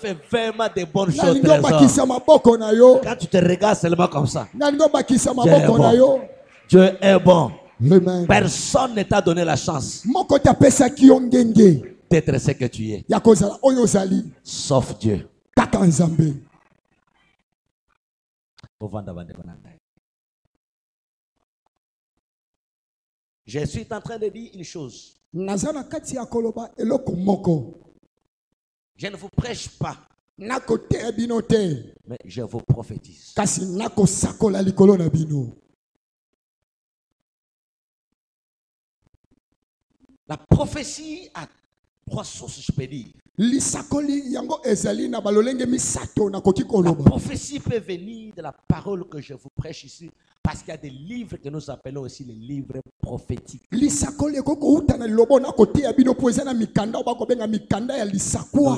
fait vraiment des bonnes choses, trésor. Quand tu te regardes seulement comme ça, Dieu est bon. Amen. Personne ne t'a donné la chance d'être ce que tu es, sauf Dieu. Je suis en train de dire une chose. Je ne vous prêche pas, mais je vous prophétise. La prophétie a trois sources, je peux dire. La prophétie peut venir de la parole que je vous prêche ici, parce qu'il y a des livres que nous appelons aussi les livres prophétiques. Donc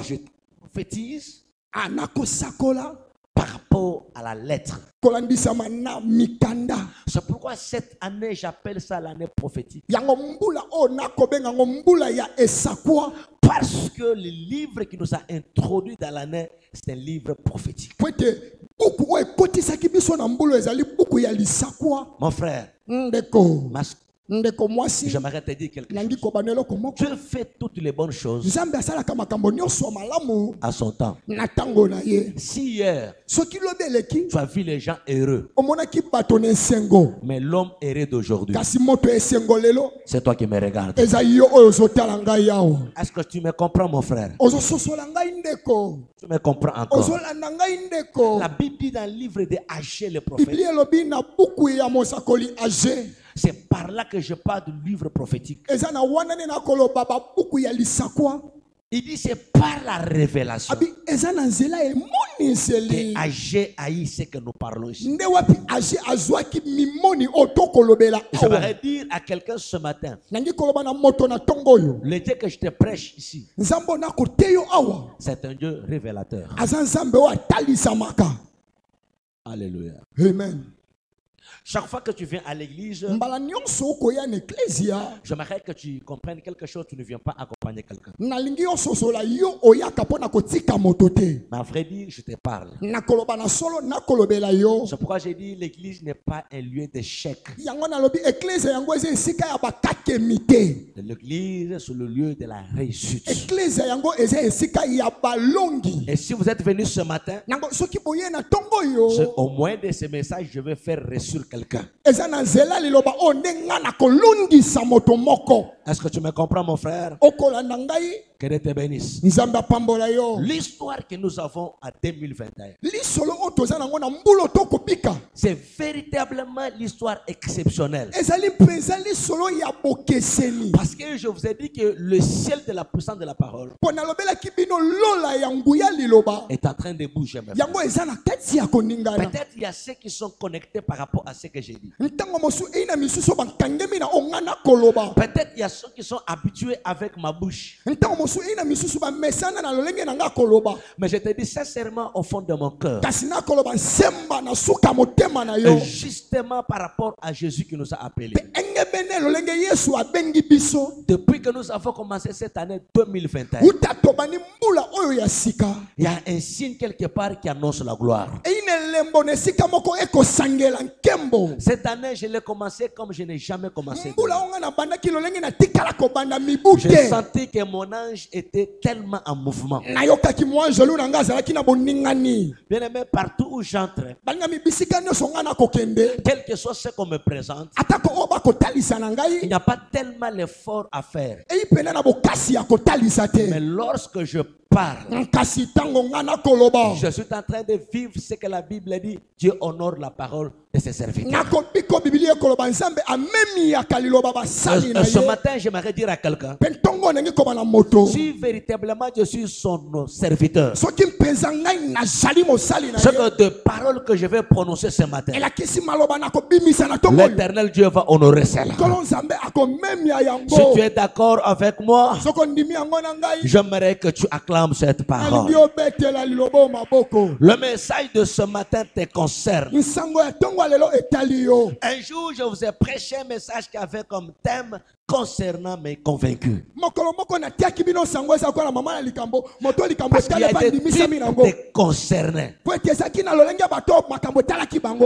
je prophétise par rapport à la lettre. C'est pourquoi cette année, j'appelle ça l'année prophétique. Parce que le livre qui nous a introduit dans l'année, c'est un livre prophétique. Mon frère, j'aimerais te dire quelque chose. Dieu fait toutes les bonnes choses à son temps. Si hier, tu as vu les gens heureux, mais l'homme heureux d'aujourd'hui, c'est toi qui me regardes. Est-ce que tu me comprends, mon frère? Tu me comprends encore? La Bible dit dans le livre de Agé le prophète, c'est par là que je parle du livre prophétique. Il dit c'est par la révélation que Agé a eu ce que nous parlons ici. J'aimerais dire à quelqu'un ce matin, le Dieu que je te prêche ici, c'est un Dieu révélateur. Alléluia. Amen. Chaque fois que tu viens à l'église, j'aimerais que tu comprennes quelque chose. Tu ne viens pas accompagner quelqu'un. Mais à vrai dire, je te parle. C'est pourquoi j'ai dit l'église n'est pas un lieu d'échec. L'église, c'est le lieu de la réussite. Et si vous êtes venu ce matin, c'est au moins de ces messages, je vais faire réussir quelqu'un. Est-ce que tu me comprends, mon frère? Que Dieu te bénisse. L'histoire que nous avons en 2021, c'est véritablement l'histoire exceptionnelle. Parce que je vous ai dit que le ciel de la puissance de la parole est en train de bouger. Peut-être il y a ceux qui sont connectés par rapport à ce que j'ai dit. Peut-être il y a ceux qui sont habitués avec ma bouche. Mais je te dis sincèrement au fond de mon cœur, et justement par rapport à Jésus qui nous a appelés, depuis que nous avons commencé cette année 2021, il y a un signe quelque part qui annonce la gloire. Cette année, je l'ai commencé comme je n'ai jamais commencé. J'ai senti que mon ange était tellement en mouvement. Bien aimé, partout où j'entre, quel que soit ce qu'on me présente, il n'y a pas tellement l'effort à faire. Mais lorsque je parle, je suis en train de vivre ce que la Bible dit. Dieu honore la parole de ses serviteurs. Ce matin, j'aimerais dire à quelqu'un, si véritablement je suis son serviteur, ce que de paroles que je vais prononcer ce matin, l'Éternel Dieu va honorer cela. Si tu es d'accord avec moi, j'aimerais que tu acclames cette parole. Le message de ce matin te concerne. Un jour, je vous ai prêché un message qui avait comme thème concernant mes convaincus. Parce qu'il y a des types de concernés.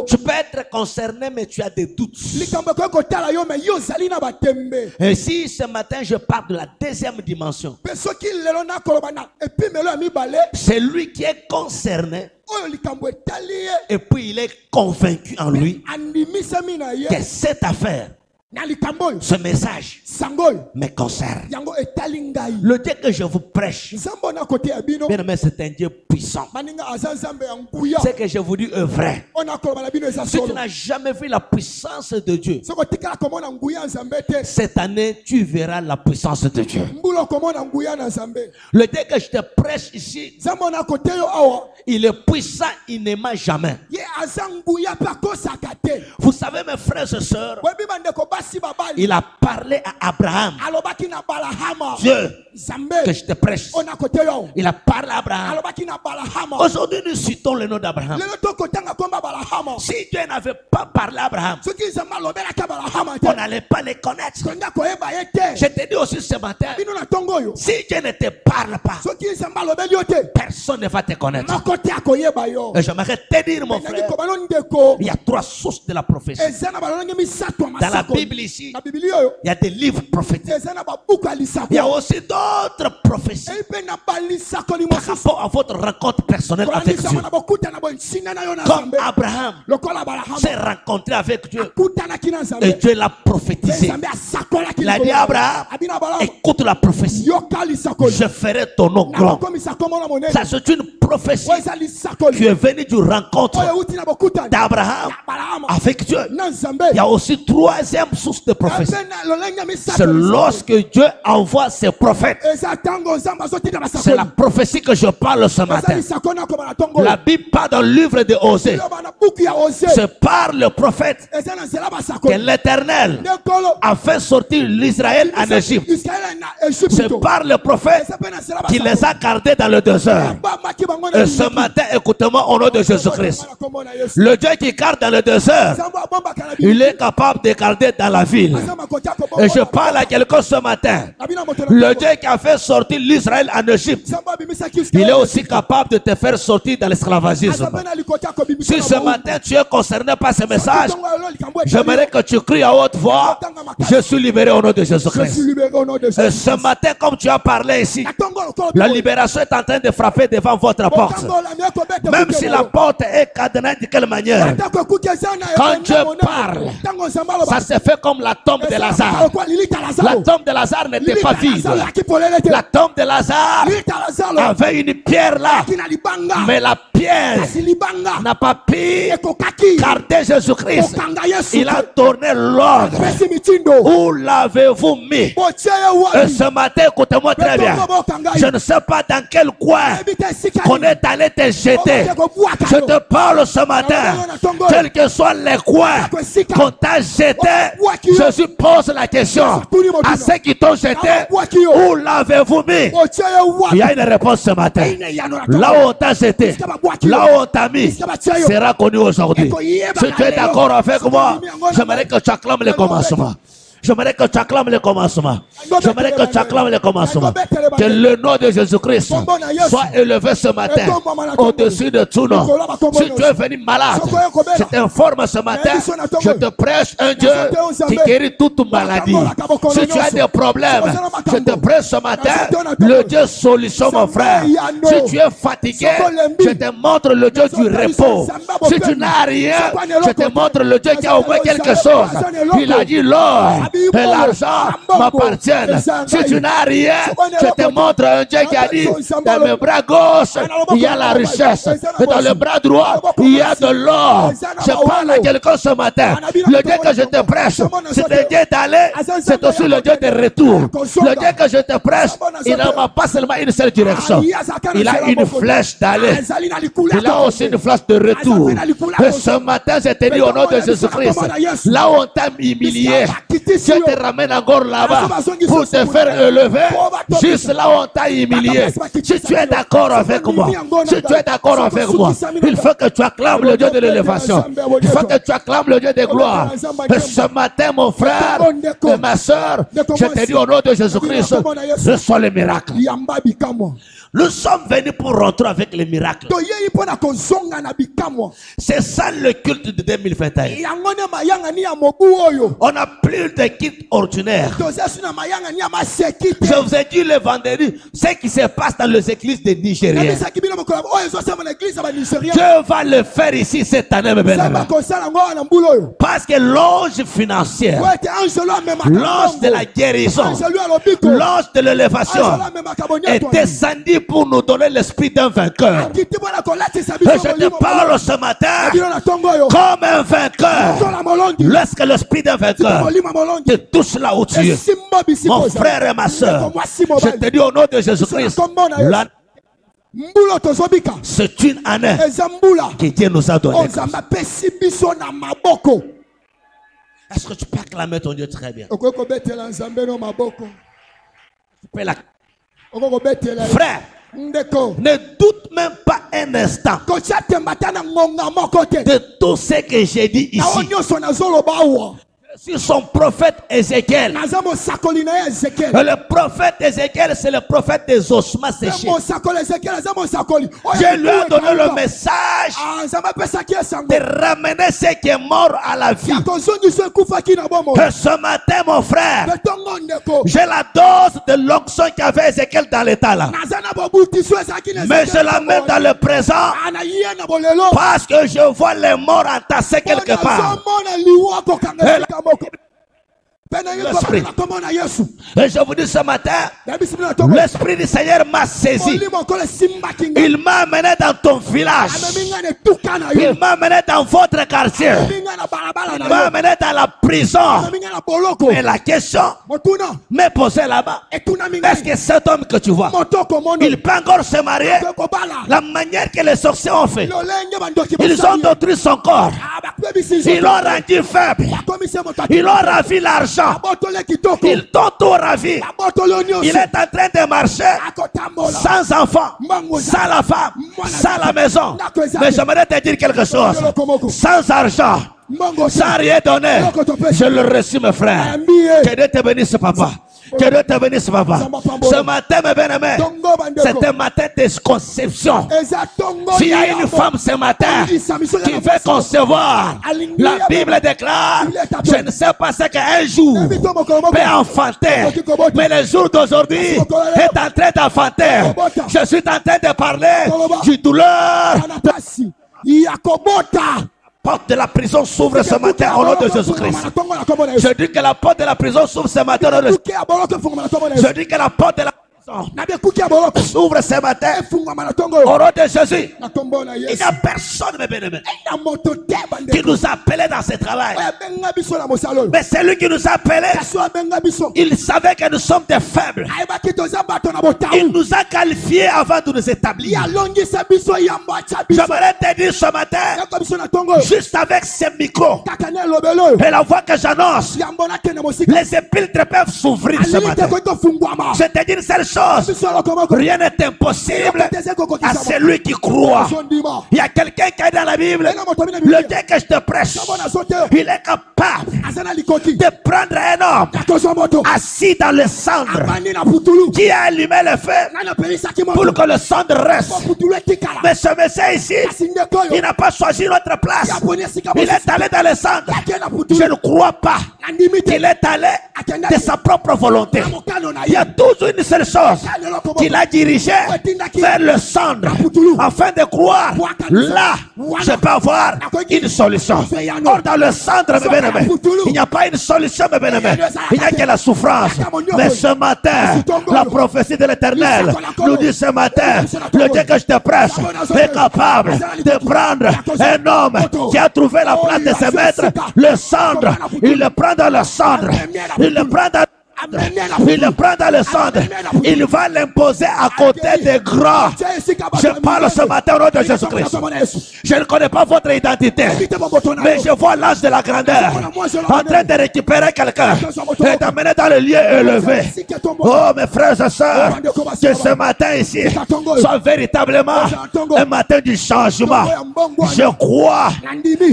Tu peux être concerné, mais tu as des doutes. Et si ce matin je parle de la deuxième dimension, c'est lui qui est concerné. Et puis il est convaincu en lui que cette affaire, ce message me concerne. Le Dieu que je vous prêche, bien aimé, c'est un Dieu puissant. Ce que je vous dis est vrai. Si tu n'as jamais vu la puissance de Dieu, cette année tu verras la puissance de Dieu. Le Dieu que je te prêche ici, il est puissant, il n'aima jamais. Vous savez, mes frères et sœurs, il a parlé à Abraham. Dieu que je te prêche, il a parlé à Abraham. Aujourd'hui, nous citons le nom d'Abraham. Si Dieu n'avait pas parlé à Abraham, on n'allait pas les connaître. Je te dis aussi ce matin, si Dieu ne te parle pas, personne ne va te connaître. Et j'aimerais te dire, mon frère, il y a 3 sources de la prophétie. Dans la Bible ici, il y a des livres prophétiques. Il y a aussi d'autres prophéties par rapport à votre rencontre personnelle avec Dieu. Comme Abraham s'est rencontré avec Dieu et Dieu l'a prophétisé. Il a dit à Abraham, écoute la prophétie, je ferai ton nom grand. Ça, c'est une prophétie qui est venue du rencontre d'Abraham avec Dieu. Il y a aussi 3e source de prophétie. C'est lorsque Dieu envoie ses prophètes. C'est la prophétie que je parle ce matin. La Bible parle dans le livre de Osée. C'est par le prophète que l'Éternel a fait sortir l'Israël en Égypte. C'est par le prophète qui les a gardés dans le désert. Et ce matin, écoutez-moi au nom de Jésus-Christ. Le Dieu qui garde dans le désert, il est capable de garder dans la ville. Et je parle à quelqu'un ce matin. Le Dieu qui a fait sortir l'Israël en Égypte, il est aussi capable de te faire sortir dans l'esclavagisme. Si ce matin tu es concerné par ce message, j'aimerais que tu cries à haute voix, je suis libéré au nom de Jésus-Christ. Et ce matin, comme tu as parlé ici, la libération est en train de frapper devant votre porte. Même si la porte est cadenassée de quelle manière, quand Dieu parle, ça se fait comme la tombe de Lazare. La tombe de Lazare n'était pas vide. La tombe de Lazare avait une pierre là, mais la pierre n'a pas pu garder Jésus-Christ. Il a tourné l'ordre. Où l'avez-vous mis? Et ce matin, écoutez-moi très bien, je ne sais pas dans quel coin qu'on est allé te jeter. Je te parle ce matin, quels que soient les coins qu'on t'a jeté, Jésus pose la question à ceux qui t'ont jeté, où l'avez-vous mis? Il y a une réponse ce matin. Là où on t'a jeté, là où on t'a mis, sera connu aujourd'hui. Si tu es d'accord avec moi, j'aimerais que tu acclames le commencement. J'aimerais que tu acclames le commencement. J'aimerais que tu acclames le commencement. Que le nom de Jésus-Christ soit élevé ce matin au-dessus de tout nom. Si tu es venu malade, je t'informe ce matin, je te prêche un Dieu qui guérit toute maladie. Si tu as des problèmes, je te prêche ce matin le Dieu solution, mon frère. Si tu es fatigué, je te montre le Dieu du repos. Si tu n'as rien, je te montre le Dieu qui a au moins quelque chose. Il a dit, l'or et l'argent m'appartiennent. Si tu n'as rien, je te montre un Dieu qui a dit, dans le bras gauche, il y a la richesse. Et dans le bras droit, il y a de l'or. Je parle à quelqu'un ce matin. Le Dieu que je te prêche, c'est le Dieu d'aller, c'est aussi le Dieu de retour. Le Dieu que je te prêche, il n'a pas seulement une seule direction. Il a une flèche d'aller. Il a aussi une flèche de retour. Et ce matin, je te dis au nom de Jésus-Christ, là où on t'a humilié, Dieu te ramène encore là-bas pour te faire élever juste là où on t'a humilié. Si tu es d'accord avec moi, si tu es d'accord avec moi, il faut que tu acclames le Dieu de l'élévation. Il faut que tu acclames le Dieu de gloire. Et ce matin, mon frère et ma soeur, je te dis au nom de Jésus-Christ, reçois les miracles. Nous sommes venus pour rentrer avec les miracles. C'est ça le culte de 2021. On n'a plus de culte ordinaire. Je vous ai dit le vendredi ce qui se passe dans les églises des Nigériens. Dieu va le faire ici cette année. Parce que l'ange financier, l'ange de la guérison, l'ange de l'élévation est descendu pour nous donner l'esprit d'un vainqueur. Et je te parle ce matin comme un vainqueur. Lorsque l'esprit d'un vainqueur te touche là où tu es, mon frère et ma soeur, je te dis au nom de Jésus-Christ, c'est une année que Dieu nous a donnée. Est-ce que tu peux acclamer ton Dieu très bien? Frère, ne doute même pas un instant de tout ce que j'ai dit ici. Sur son prophète Ézéchiel. Le prophète Ézéchiel, c'est le prophète des ossements séchés. Dieu lui a donné le message de ramener ce qui est mort à la vie. Et ce matin, mon frère, j'ai la dose de l'onction qu'avait Ézéchiel dans l'état là. Mais je la mets dans le présent parce que je vois les morts entassés quelque part. L'esprit. Et je vous dis ce matin, l'esprit du Seigneur m'a saisi. Il m'a amené dans ton village. Il m'a amené dans votre quartier. Il m'a amené dans la prison. Et la question m'est posée là-bas. Est-ce que cet homme que tu vois, il peut encore se marier? La manière que les sorciers ont fait, ils ont détruit son corps. Ils l'ont rendu faible. Ils l'ont ravi l'argent. Ils t'ont tout ravi. Il est en train de marcher sans enfant, sans la femme, sans la maison. Mais j'aimerais te dire quelque chose. Sans argent, sans rien donner, je le reçus, mes frères. Que Dieu te bénisse, papa. Que Dieu te bénisse, papa. Ce matin, mes bien-aimés, c'est un matin de conception. S'il y a une femme ce matin qui veut concevoir, la Bible déclare, je ne sais pas ce qu'un jour peut enfanter, mais le jour d'aujourd'hui est en train d'enfanter. Je suis en train de parler du douleur. La porte de la prison s'ouvre ce matin au nom de Jésus-Christ. Je dis que la porte de la prison s'ouvre ce matin au nom de Jésus-Christ. Je dis que la porte de la s'ouvre ce matin au nom de Jésus. Il n'y a personne, mes bien-aimés, qui nous a appelés dans ce travail. Mais celui qui nous a appelés, il savait que nous sommes des faibles. Il nous a qualifiés avant de nous établir. J'aimerais te dire ce matin, juste avec ces micros et la voix que j'annonce, les épîtres peuvent s'ouvrir ce matin. Je te dis une seule chose. Rien n'est impossible à celui qui croit. Il y a quelqu'un qui est dans la Bible. Le Dieu que je te prêche, il est capable de prendre un homme assis dans le cendre qui a allumé le feu pour que le cendre reste. Mais ce monsieur ici, il n'a pas choisi notre place. Il est allé dans le cendre. Je ne crois pas qu'il est allé de sa propre volonté. Il y a toujours une seule chose qu'il a dirigé vers le cendre afin de croire. Là, je peux avoir une solution. Or, dans le cendre, mes bien-aimés, il n'y a pas une solution, mes bien-aimés. Il n'y a que la souffrance. Mais ce matin, la prophétie de l'Éternel nous dit ce matin, le Dieu que je te prêche est capable de prendre un homme qui a trouvé la place de se mettre le cendre. Il le prend dans le cendre. Il le prend dans il le prend dans le cendre. Il va l'imposer à côté des grands Je parle ce matin au nom de Jésus-Christ. Je ne connais pas votre identité, mais je vois l'âge de la grandeur en train de récupérer quelqu'un et d'amener dans le lieu élevé. Oh mes frères et sœurs, que ce matin ici soit véritablement un matin du changement. Je crois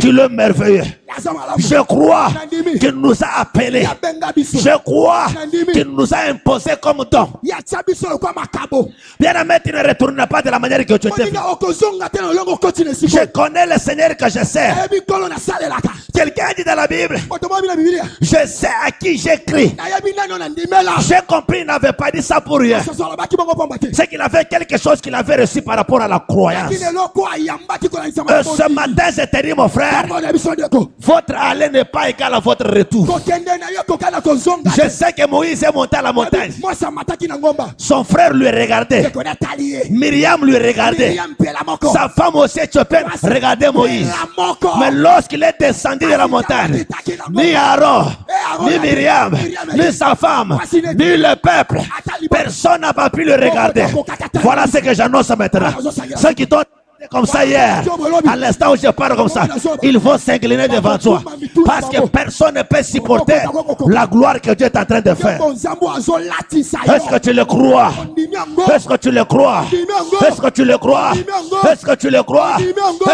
qu'il est merveilleux. Je crois qu'il nous a appelés. Je crois qu'il nous a imposé comme don. Bien-aimé, tu ne retourneras pas de la manière que tu étais. Je connais le Seigneur que je sers. Quelqu'un dit dans la Bible, je sais à qui j'écris. J'ai compris, il n'avait pas dit ça pour rien. C'est qu'il avait quelque chose qu'il avait reçu par rapport à la croyance. Ce matin, je te dis, mon frère, votre aller n'est pas égal à votre retour. Je sais que Moïse est monté à la montagne. Son frère lui regardait. Myriam lui regardait. Sa femme aussi éthiopienne regardait Moïse. Mais lorsqu'il est descendu de la montagne, ni Aaron, ni Myriam, ni sa femme, ni le peuple, personne n'a pas pu le regarder. Voilà ce que j'annonce maintenant. Ceux qui t'ont comme ça hier, à l'instant où je parle comme ça, ils vont s'incliner devant toi, parce que personne ne peut supporter la gloire que Dieu est en train de faire. Est-ce que tu le crois? Est-ce que tu le crois? Est-ce que tu le crois? Est-ce que tu le crois?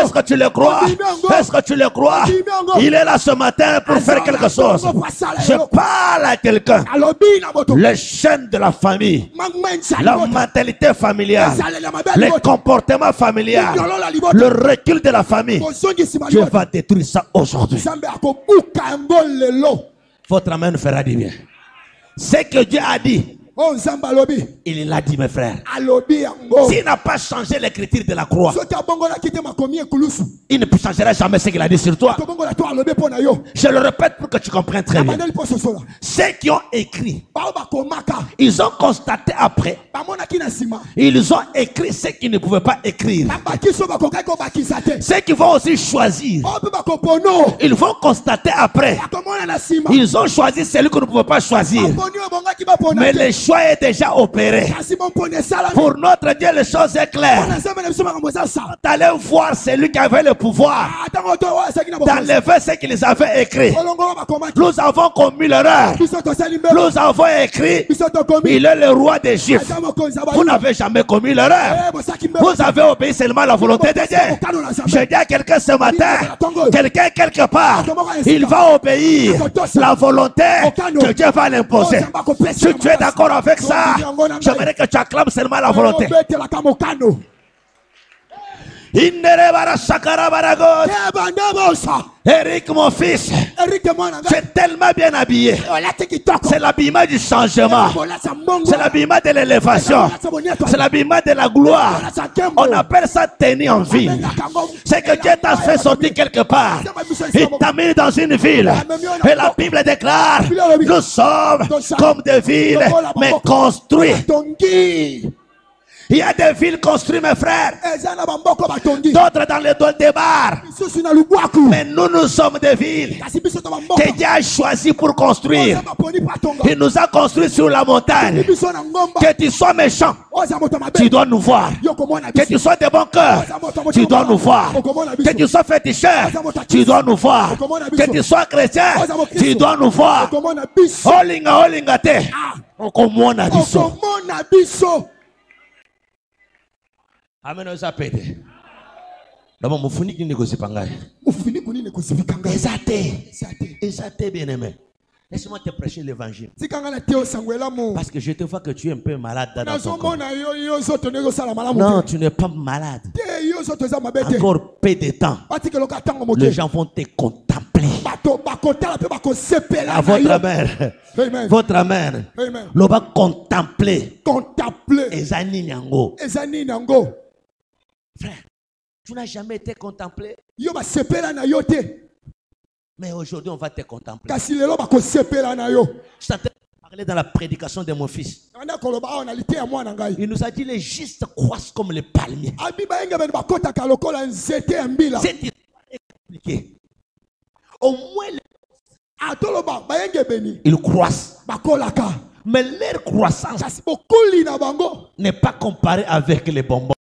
Est-ce que tu le crois? Est-ce que tu le crois? Il est là ce matin pour faire quelque chose. Je parle à quelqu'un. Les chaînes de la famille, la mentalité familiale, les comportements familiaux, le recul de la famille, Dieu va détruire ça aujourd'hui. Votre amen fera du bien. Ce que Dieu a dit, il l'a dit, mes frères. S'il n'a pas changé l'écriture de la croix, il ne changera jamais ce qu'il a dit sur toi. Je le répète pour que tu comprennes très bien. Ceux qui ont écrit, ils ont constaté après, ils ont écrit ce qu'ils ne pouvaient pas écrire. Ceux qui vont aussi choisir, ils vont constater après, ils ont choisi celui qu'on ne pouvait pas choisir. Mais le choix est déjà opéré. Pour notre Dieu, les choses sont claires. D'aller voir celui qui avait le pouvoir d'enlever ce qu'ils avaient écrit. Nous avons commis l'erreur. Nous avons écrit, il est le roi d'Égypte. Vous n'avez jamais commis l'erreur. Vous avez obéi seulement à la volonté de Dieu. Je dis à quelqu'un ce matin, quelqu'un quelque part, il va obéir la volonté que Dieu va l'imposer. Si tu es d'accord avec ça, j'aimerais que tu acclames seulement la volonté. Eric, mon fils, tu es tellement bien habillé. C'est l'habillement du changement. C'est l'habillement de l'élévation. C'est l'habillement de la gloire. On appelle ça tenir en ville. C'est que Dieu t'a fait sortir quelque part. Il t'a mis dans une ville. Et la Bible déclare, nous sommes comme des villes, mais construites. Il y a des villes construites, mes frères. D'autres dans les dos des bars. Mais nous sommes des villes que Dieu a choisi pour construire. Il nous a construit sur la montagne. Que tu sois méchant, tu dois nous voir. Que tu sois de bon cœur, tu dois nous voir. Que tu sois féticheur, tu dois nous voir. Que tu sois chrétien, tu dois nous voir. Olinga te. Okomona biso. Amen. Osapete. D'abord, mon fini qui négocie pas ngai. Exacté, bien aimé. Laisse-moi te prêcher l'évangile. Parce que je te vois que tu es un peu malade dans ton corps. Non, tu n'es pas malade. Encore peu de temps, les gens vont te contempler. À votre mère. Votre mère. L'on va contempler. Ezani Nyango. Frère, tu n'as jamais été contemplé. Mais aujourd'hui, on va te contempler. Je t'entends parler dans la prédication de mon fils. Il nous a dit les justes croissent comme les palmiers. C'est expliqué. Au moins, ils croissent. Mais leur croissance n'est pas comparée avec les bonbons.